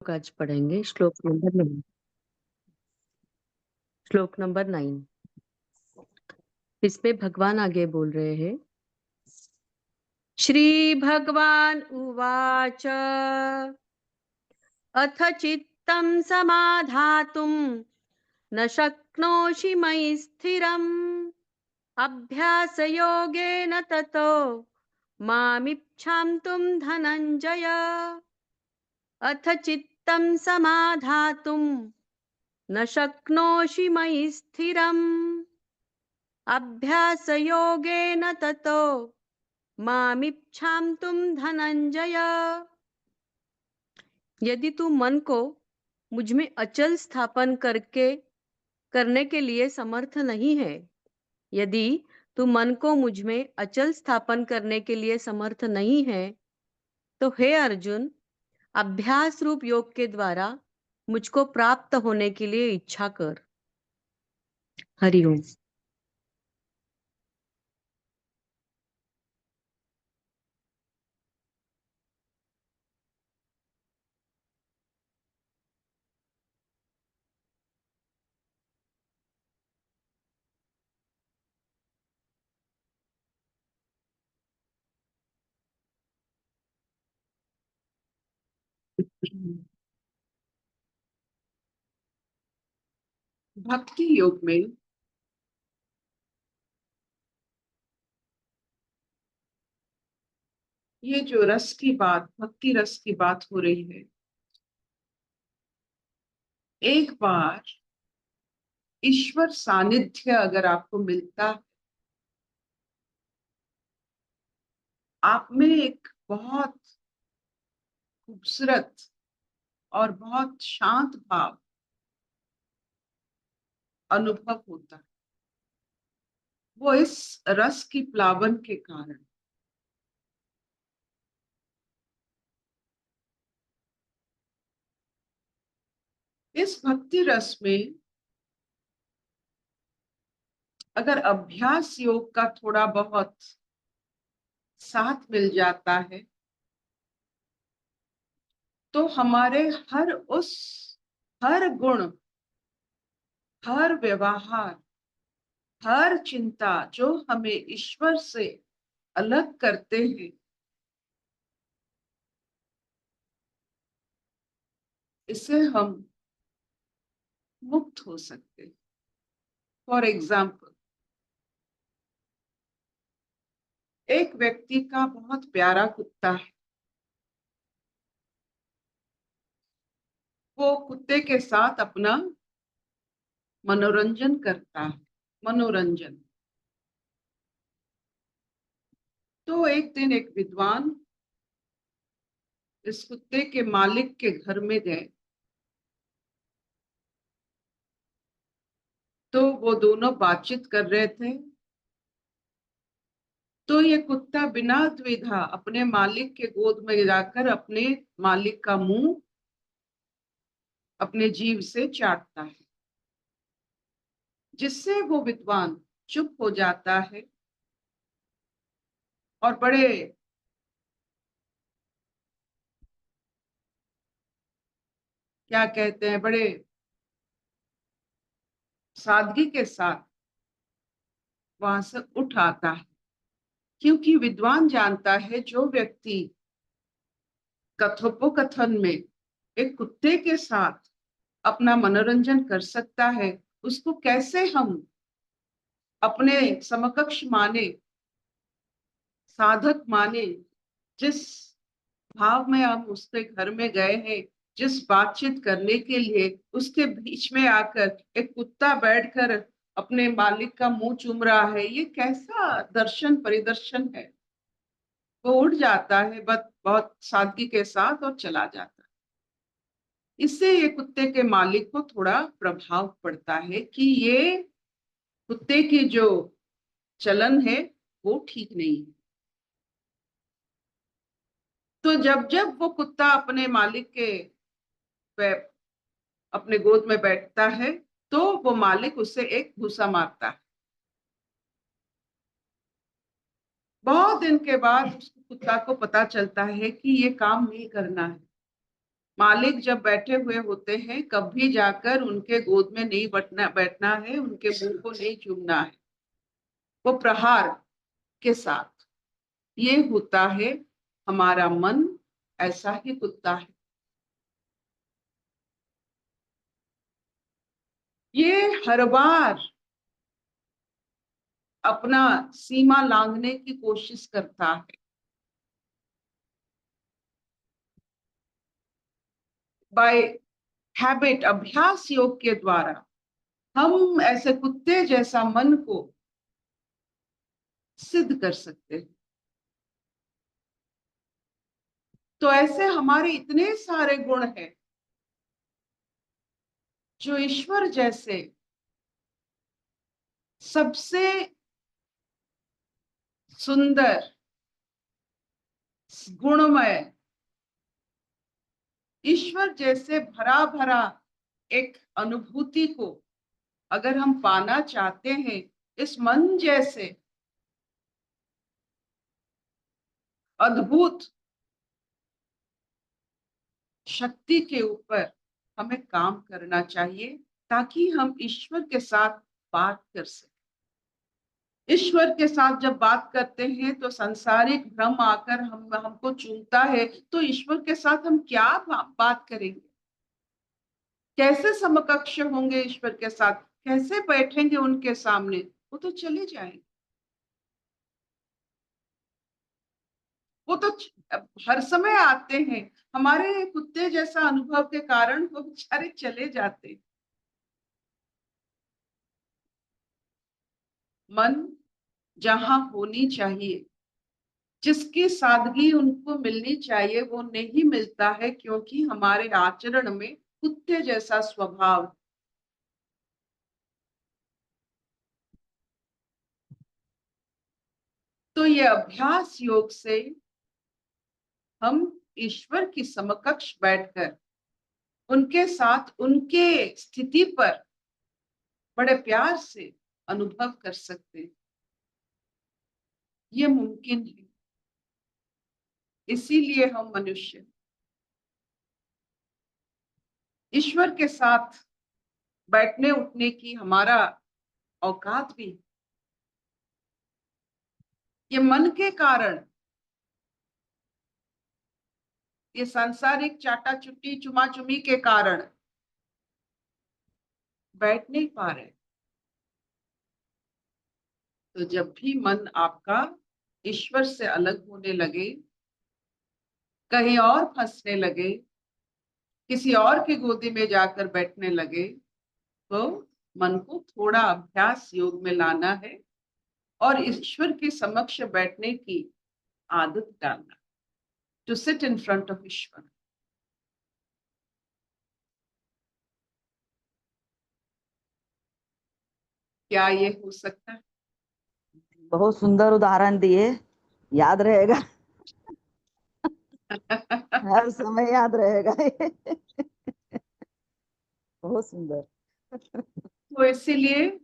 आज पढ़ेंगे श्लोक नंबर 9। इसमें भगवान आगे बोल रहे हैं। श्री भगवान उवाच अथ चित्तं समाधातुं न शक्नोषि मयि स्थिरम् अभ्यासयोगेन ततो मामिच्छान्तुं धनञ्जय। अथ चित्तं समाधातुं न शक्नोषि मयि स्थिरम् अभ्यासयोगेन ततो मामिच्छान्तुं धनंजय। यदि तू मन को मुझ में अचल स्थापन करने के लिए समर्थ नहीं है, यदि तू मन को मुझ में अचल स्थापन करने के लिए समर्थ नहीं है, तो हे अर्जुन, अभ्यास रूप योग के द्वारा मुझको प्राप्त होने के लिए इच्छा कर। हरिओम। भक्ति योग में ये जो रस की बात, भक्ति रस की बात हो रही है, एक बार ईश्वर सानिध्य अगर आपको मिलता, आप में एक बहुत खूबसूरत और बहुत शांत भाव अनुभव होता है। वो इस रस की प्लावन के कारण। इस भक्ति रस में अगर अभ्यास योग का थोड़ा बहुत साथ मिल जाता है, तो हमारे हर गुण, हर व्यवहार, हर चिंता जो हमें ईश्वर से अलग करते हैं, इससे हम मुक्त हो सकते हैं। फॉर एग्जाम्पल, एक व्यक्ति का बहुत प्यारा कुत्ता है। वो कुत्ते के साथ अपना मनोरंजन करता है। मनोरंजन। तो एक दिन एक विद्वान इस कुत्ते के मालिक के घर में गए, तो वो दोनों बातचीत कर रहे थे। तो ये कुत्ता बिना द्विधा अपने मालिक के गोद में जाकर अपने मालिक का मुंह अपने जीभ से चाटता है, जिससे वो विद्वान चुप हो जाता है और बड़े क्या कहते हैं, बड़े सादगी के साथ वहां से उठ आता है। क्योंकि विद्वान जानता है, जो व्यक्ति कथोपकथन में एक कुत्ते के साथ अपना मनोरंजन कर सकता है, उसको कैसे हम अपने समकक्ष माने, साधक माने। जिस भाव में हम उसके घर में गए हैं, जिस बातचीत करने के लिए, उसके बीच में आकर एक कुत्ता बैठकर अपने मालिक का मुंह चूम रहा है, ये कैसा दर्शन परिदर्शन है। वो उठ जाता है बस बहुत सादगी के साथ और चला जाता है। इससे ये कुत्ते के मालिक को थोड़ा प्रभाव पड़ता है कि ये कुत्ते की जो चलन है वो ठीक नहीं है। तो जब जब वो कुत्ता अपने मालिक के अपने गोद में बैठता है, तो वो मालिक उसे एक घूसा मारता है। बहुत दिन के बाद उस कुत्ता को पता चलता है कि ये काम नहीं करना है। मालिक जब बैठे हुए होते हैं, कभी जाकर उनके गोद में नहीं बैठना है, उनके मुंह को नहीं चूमना है, वो प्रहार के साथ। ये होता है हमारा मन, ऐसा ही कुत्ता है। ये हर बार अपना सीमा लांघने की कोशिश करता है। बाय हैबिट, अभ्यास योग के द्वारा हम ऐसे कुत्ते जैसा मन को सिद्ध कर सकते हैं। तो ऐसे हमारे इतने सारे गुण हैं जो ईश्वर जैसे सबसे सुंदर, गुणमय, ईश्वर जैसे भरा भरा एक अनुभूति को अगर हम पाना चाहते हैं, इस मन जैसे अद्भुत शक्ति के ऊपर हमें काम करना चाहिए, ताकि हम ईश्वर के साथ बात कर सकें। ईश्वर के साथ जब बात करते हैं तो संसारिक भ्रम आकर हमको चूमता है, तो ईश्वर के साथ हम क्या बात करेंगे? कैसे समकक्ष होंगे ईश्वर के साथ? कैसे बैठेंगे उनके सामने? वो तो चले जाएंगे। वो तो हर समय आते हैं, हमारे कुत्ते जैसा अनुभव के कारण वो बेचारे चले जाते हैं। मन जहां होनी चाहिए, जिसकी सादगी उनको मिलनी चाहिए, वो नहीं मिलता है, क्योंकि हमारे आचरण में कुत्ते जैसा स्वभाव। तो ये अभ्यास योग से हम ईश्वर की समकक्ष बैठकर उनके साथ उनके स्थिति पर बड़े प्यार से अनुभव कर सकते हैं। ये मुमकिन है। इसीलिए हम मनुष्य ईश्वर के साथ बैठने उठने की हमारा औकात भी, ये मन के कारण, ये सांसारिक चाटा चुट्टी चुमा चुमी के कारण बैठ नहीं पा रहे। तो जब भी मन आपका ईश्वर से अलग होने लगे, कहीं और फंसने लगे, किसी और की गोदी में जाकर बैठने लगे, तो मन को थोड़ा अभ्यास योग में लाना है और ईश्वर के समक्ष बैठने की आदत डालना, to sit in front of ईश्वर। क्या ये हो सकता है? बहुत सुंदर उदाहरण दिए, याद रहेगा। हर समय याद रहेगा। बहुत सुंदर। तो इसीलिए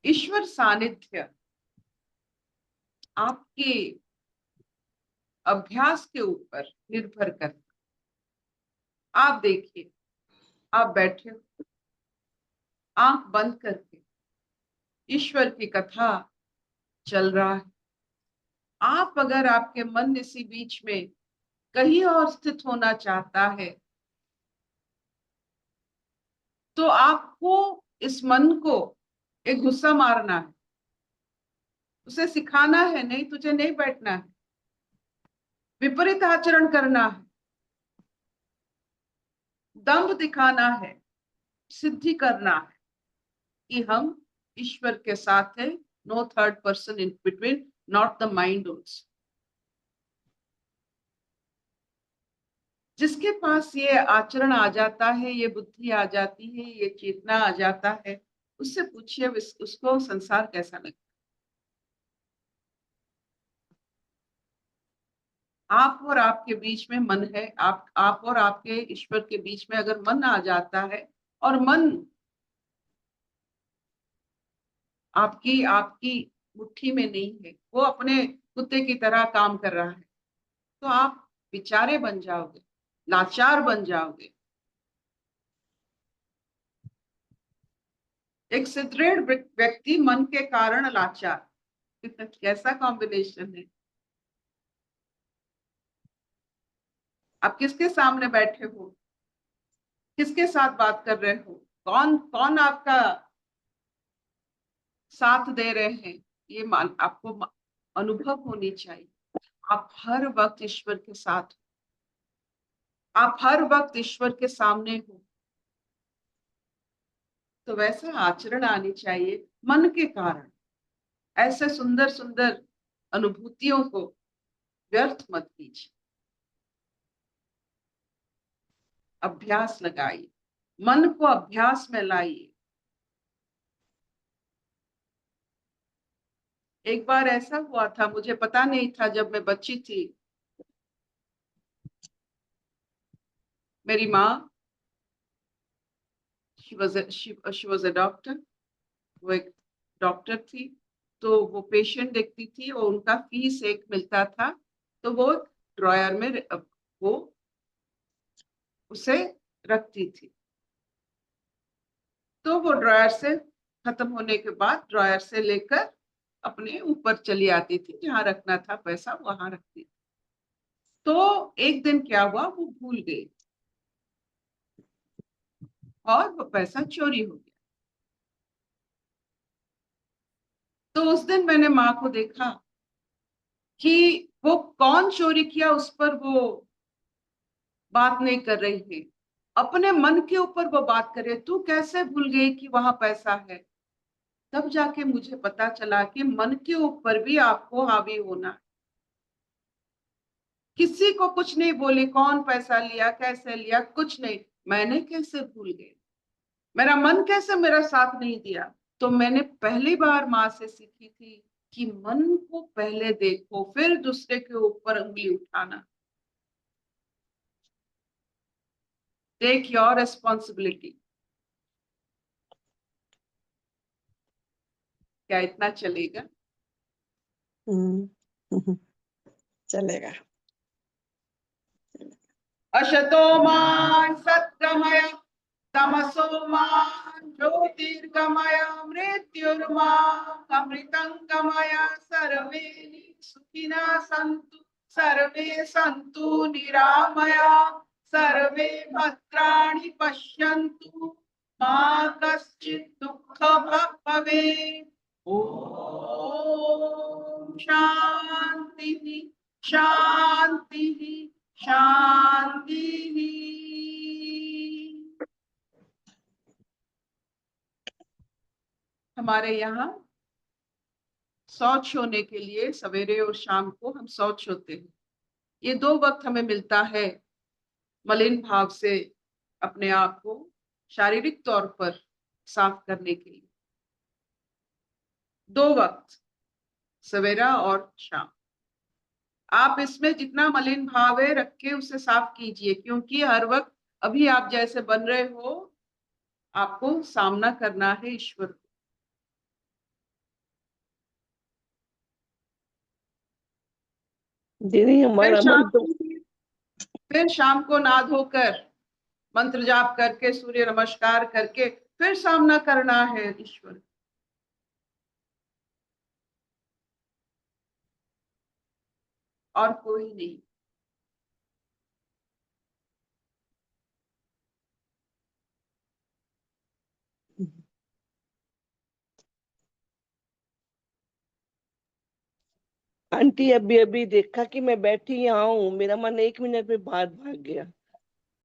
ईश्वर सानिध्य आपके अभ्यास के ऊपर निर्भर करता। आप देखिए, आप बैठे हो, आंख बंद करके ईश्वर की कथा चल रहा है। आप अगर आपके मन इसी बीच में कहीं और स्थित होना चाहता है, तो आपको इस मन को एक गुस्सा मारना है, उसे सिखाना है, नहीं तुझे नहीं बैठना है, विपरीत आचरण करना है, दम्भ दिखाना है, सिद्धि करना है कि हम ईश्वर के साथ है, no third person in between, not the mind also. जिसके पास ये आचरण आ जाता है, ये बुद्धि आ जाती है, ये चेतना आ जाता है, उससे पूछिए उसको संसार कैसा लगता है। आप और आपके बीच में मन है, आप और आपके ईश्वर के बीच में अगर मन आ जाता है, और मन आपकी आपकी मुट्ठी में नहीं है, वो अपने कुत्ते की तरह काम कर रहा है, तो आप बेचारे बन जाओगे। लाचार बन जाओगे। एक सुदृढ़ व्यक्ति मन के कारण लाचार, कैसा कॉम्बिनेशन है। आप किसके सामने बैठे हो, किसके साथ बात कर रहे हो, कौन कौन आपका साथ दे रहे हैं, ये आपको अनुभव होनी चाहिए। आप हर वक्त ईश्वर के साथ हो, आप हर वक्त ईश्वर के सामने हो, तो वैसा आचरण आनी चाहिए मन के कारण। ऐसे सुंदर सुंदर अनुभूतियों को व्यर्थ मत कीजिए, अभ्यास लगाइए, मन को अभ्यास में लाइए। एक बार ऐसा हुआ था, मुझे पता नहीं था, जब मैं बच्ची थी, मेरी माँ, she was a doctor, वो एक डॉक्टर थी, तो वो पेशेंट देखती थी और उनका फीस एक मिलता था, तो वो ड्रॉयर में वो उसे रखती थी। तो वो ड्रॉयर से खत्म होने के बाद ड्रॉयर से लेकर अपने ऊपर चली आती थी, जहां रखना था पैसा वहां रखती थी। तो एक दिन क्या हुआ, वो भूल गई और वो पैसा चोरी हो गया। तो उस दिन मैंने माँ को देखा कि वो कौन चोरी किया उस पर वो बात नहीं कर रही है, अपने मन के ऊपर वो बात करे, तू कैसे भूल गई कि वहां पैसा है। तब जाके मुझे पता चला कि मन के ऊपर भी आपको हावी होना है। किसी को कुछ नहीं बोली, कौन पैसा लिया, कैसे लिया, कुछ नहीं, मैंने कैसे भूल गई, मेरा मन कैसे मेरा साथ नहीं दिया। तो मैंने पहली बार माँ से सीखी थी कि मन को पहले देखो, फिर दूसरे के ऊपर उंगली उठाना। Take your responsibility. क्या इतना चलेगा? चलेगा। अशतो मा सत्गमय तमसो मा ज्योतिर्गमय मृत्युर्मा अमृतंगमय। सर्वे सुखिनः सन्तु, सर्वे सन्तु निरामया, सर्वे भद्राणि पश्यन्तु, मा कश्चित् दुःखभाग् भवेत्। ओम शांति शांति शांति। हमारे यहाँ शौच होने के लिए सवेरे और शाम को हम शौच होते हैं। ये 2 वक्त हमें मिलता है मलिन भाव से अपने आप को शारीरिक तौर पर साफ करने के लिए। 2 वक्त, सवेरा और शाम। आप इसमें जितना मलिन भाव है रख के उसे साफ कीजिए, क्योंकि हर वक्त अभी आप जैसे बन रहे हो, आपको सामना करना है ईश्वर को। दीदी हमारा मन तो फिर शाम को नहा धोकर मंत्र जाप करके सूर्य नमस्कार करके फिर सामना करना है ईश्वर। और कोई नहीं। आंटी अभी अभी देखा कि मैं बैठी यहाँ हूँ, मेरा मन 1 मिनट में बाहर भाग गया।